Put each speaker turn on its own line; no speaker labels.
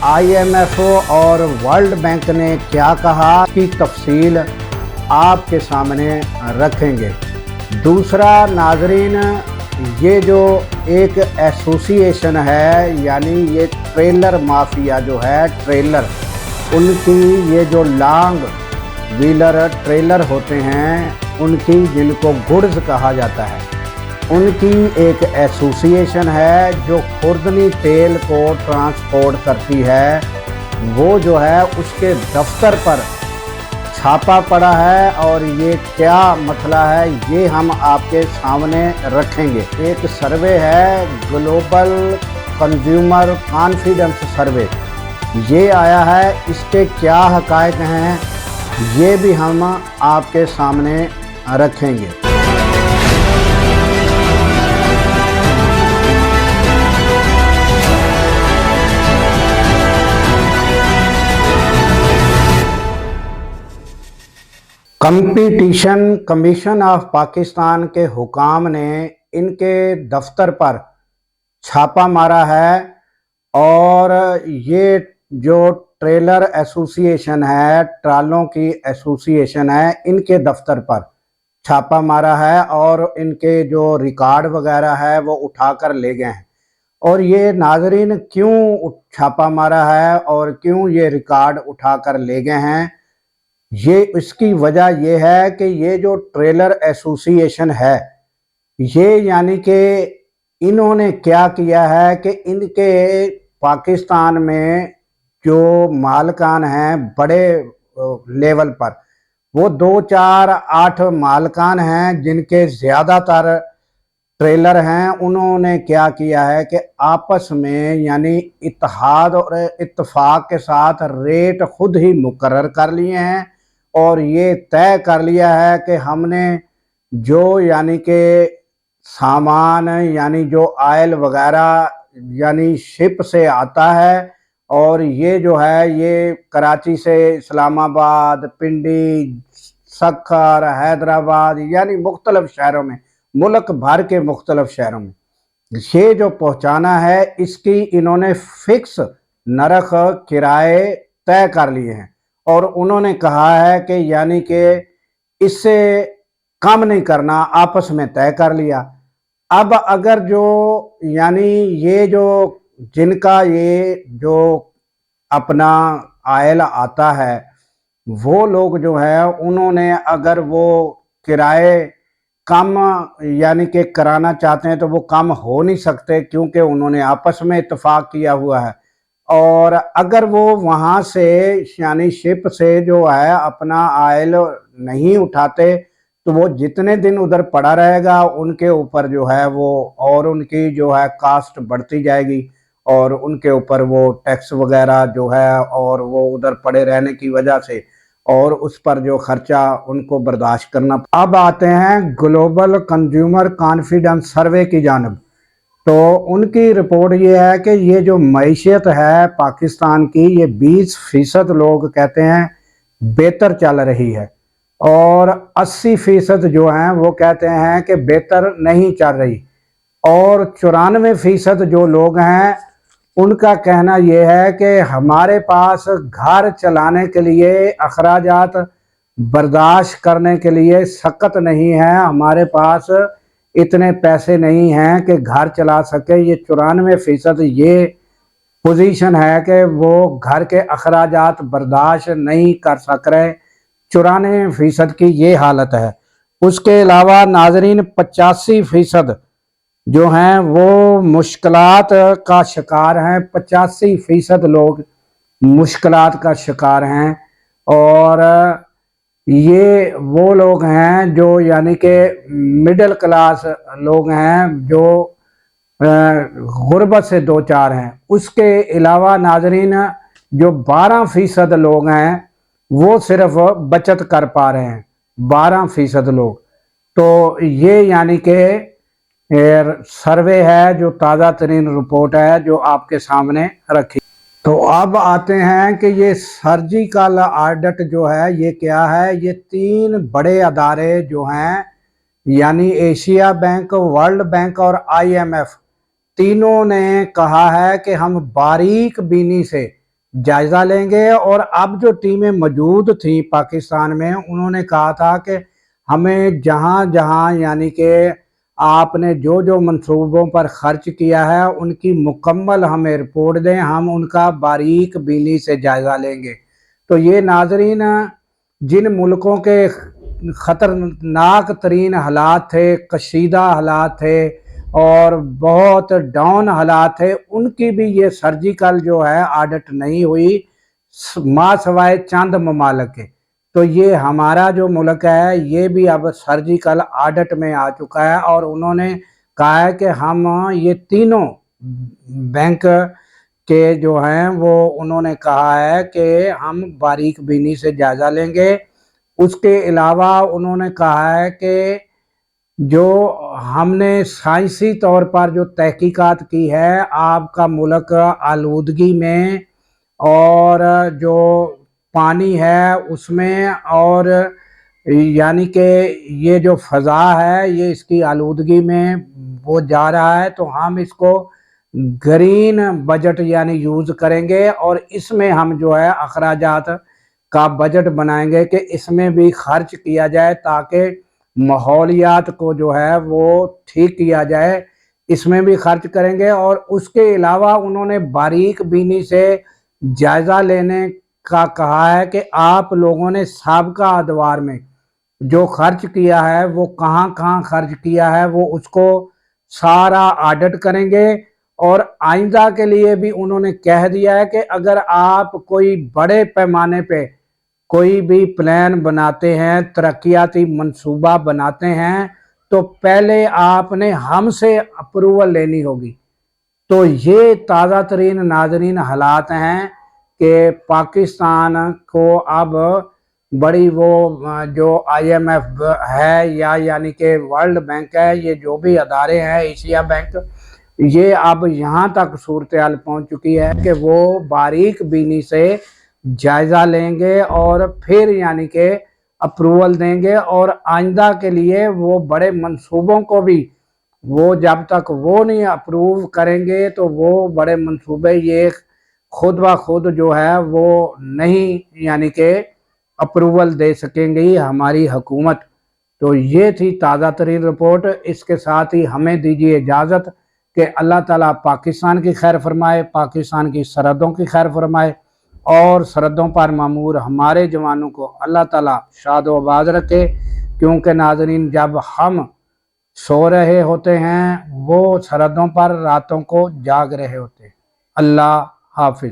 IMF और world bank ने क्या कहा की तफसील आपके सामने रखेंगे। दूसरा नाजरीन, ये जो एक एसोसिएशन है यानी ये ट्रेलर माफिया जो है, ट्रेलर उनकी ये जो लॉन्ग व्हीलर ट्रेलर होते हैं उनकी, जिनको गुड्स कहा जाता है, उनकी एक एसोसिएशन है जो खुर्दनी तेल को ट्रांसपोर्ट करती है। वो जो है उसके दफ्तर पर छापा पड़ा है और ये क्या मसला है ये हम आपके सामने रखेंगे। एक सर्वे है, ग्लोबल कंज्यूमर कॉन्फिडेंस सर्वे, ये आया है, इसके क्या हकायक हैं ये भी हम आपके सामने रखेंगे। कंपटीशन कमीशन ऑफ पाकिस्तान के हुकाम ने इनके दफ्तर पर छापा मारा है और ये जो ट्रेलर एसोसिएशन है, ट्रालों की एसोसिएशन है, इनके दफ्तर पर छापा मारा है और इनके जो रिकॉर्ड वगैरह है वो उठाकर ले गए हैं। और ये नाजरीन क्यों छापा मारा है और क्यों ये रिकॉर्ड उठाकर ले गए हैं, ये इसकी वजह ये है कि ये जो ट्रेलर एसोसिएशन है ये यानी कि इन्होंने क्या किया है कि इनके पाकिस्तान में जो मालकान हैं बड़े लेवल पर, वो 2, 4, 8 मालकान हैं जिनके ज़्यादातर ट्रेलर हैं। उन्होंने क्या किया है कि आपस में यानी इत्तेहाद और इत्तेफाक के साथ रेट खुद ही मुकर्रर कर लिए हैं और ये तय कर लिया है कि हमने जो यानी कि सामान यानी जो आयल वगैरह यानी शिप से आता है और ये जो है ये कराची से इस्लामाबाद, पिंडी, सक्खर, हैदराबाद यानी मुख्तलिफ शहरों में, मुल्क भर के मुख्तलिफ शहरों में ये जो पहुंचाना है, इसकी इन्होंने फिक्स नरख किराए तय कर लिए हैं और उन्होंने कहा है कि यानी कि इससे कम नहीं करना, आपस में तय कर लिया। अब अगर जो यानी ये जो जिनका ये जो अपना आयल आता है वो लोग जो है उन्होंने अगर वो किराए कम यानी कि कराना चाहते हैं तो वो कम हो नहीं सकते क्योंकि उन्होंने आपस में इत्तेफाक किया हुआ है। और अगर वो वहाँ से यानी शिप से जो है अपना आयल नहीं उठाते तो वो जितने दिन उधर पड़ा रहेगा उनके ऊपर जो है वो और उनकी जो है कास्ट बढ़ती जाएगी और उनके ऊपर वो टैक्स वगैरह जो है और वो उधर पड़े रहने की वजह से और उस पर जो खर्चा उनको बर्दाश्त करना। अब आते हैं ग्लोबल कंज्यूमर कॉन्फिडेंस सर्वे की जानब। तो उनकी रिपोर्ट ये है कि ये जो मईशत है पाकिस्तान की, ये 20% लोग कहते हैं बेहतर चल रही है और 80% जो हैं वो कहते हैं कि बेहतर नहीं चल रही और 94% जो लोग हैं उनका कहना यह है कि हमारे पास घर चलाने के लिए अखराजात बर्दाश्त करने के लिए सख्त नहीं है, हमारे पास इतने पैसे नहीं हैं कि घर चला सके। ये 94% ये पोजीशन है कि वो घर के अखराजात बर्दाश्त नहीं कर सक रहे, 94% की ये हालत है। उसके अलावा नाजरीन 85% जो हैं वो मुश्किलात का शिकार हैं, 85% लोग मुश्किलात का शिकार हैं और ये वो लोग हैं जो यानी कि मिडिल क्लास लोग हैं जो गुर्बत से दो चार हैं। उसके अलावा नाजरीन जो 12% लोग हैं वो सिर्फ बचत कर पा रहे हैं, 12% लोग। तो ये यानी कि सर्वे है जो ताज़ा तरीन रिपोर्ट है जो आपके सामने रखी। तो अब आते हैं कि ये सर्जिकल ऑडिट जो है ये क्या है। ये 3 बड़े अदारे जो हैं यानी एशिया बैंक, वर्ल्ड बैंक और IMF, तीनों ने कहा है कि हम बारीक बीनी से जायज़ा लेंगे। और अब जो टीमें मौजूद थी पाकिस्तान में, उन्होंने कहा था कि हमें जहाँ जहाँ यानी कि आपने जो जो मंसूबों पर खर्च किया है उनकी मुकम्मल हमें रिपोर्ट दें, हम उनका बारीक बीनी से जायज़ा लेंगे। तो ये नाजरीन, जिन मुल्कों के ख़तरनाक तरीन हालात थे, कशीदा हालात थे और बहुत डाउन हालात थे, उनकी भी ये सर्जिकल जो है ऑडिट नहीं हुई, माँ सवाए चंद ममालिक के। तो ये हमारा जो मुल्क है ये भी अब सर्जिकल ऑडिट में आ चुका है और उन्होंने कहा है कि हम ये तीनों बैंक के जो हैं वो उन्होंने कहा है कि हम बारीक बीनी से जायज़ा लेंगे। उसके अलावा उन्होंने कहा है कि जो हमने साइंसी तौर पर जो तहकीकात की है आपका मुल्क आलूदगी में और जो पानी है उसमें, और यानी कि ये जो फ़ज़ा है ये इसकी आलूदगी में वो जा रहा है। तो हम इसको ग्रीन बजट यानी यूज़ करेंगे और इसमें हम जो है अखराजात का बजट बनाएंगे कि इसमें भी खर्च किया जाए ताकि माहौलियात को जो है वो ठीक किया जाए, इसमें भी खर्च करेंगे। और उसके अलावा उन्होंने बारीक बीनी से जायज़ा लेने का कहा है कि आप लोगों ने साबिक़ा अदवार में जो खर्च किया है वो कहाँ कहाँ खर्च किया है वो उसको सारा ऑडिट करेंगे। और आइंदा के लिए भी उन्होंने कह दिया है कि अगर आप कोई बड़े पैमाने पे कोई भी प्लान बनाते हैं, तरक्याती मंसूबा बनाते हैं, तो पहले आपने हमसे अप्रूवल लेनी होगी। तो ये ताज़ा तरीन नाजरीन हालात हैं कि पाकिस्तान को अब बड़ी वो जो IMF है या यानी कि वर्ल्ड बैंक है, ये जो भी अदारे हैं, एशिया बैंक, ये अब यहाँ तक सूरत हाल पहुँच चुकी है कि वो बारीक बीनी से जायज़ा लेंगे और फिर यानी कि अप्रूवल देंगे। और आइंदा के लिए वो बड़े मंसूबों को भी वो जब तक वो नहीं अप्रूव करेंगे तो वो बड़े मंसूबे ये खुद ब खुद जो है वो नहीं यानी कि अप्रूवल दे सकेंगी हमारी हुकूमत। तो ये थी ताज़ा तरीन रिपोर्ट। इसके साथ ही हमें दीजिए इजाज़त कि अल्लाह ताला पाकिस्तान की खैर फरमाए, पाकिस्तान की सरहदों की खैर फरमाए और सरहदों पर मामूर हमारे जवानों को अल्लाह ताला शाद व आबाद रखे। क्योंकि नाजरीन, जब हम सो रहे होते हैं वो सरहदों पर रातों को जाग रहे होते हैं। अल्लाह हाफिज।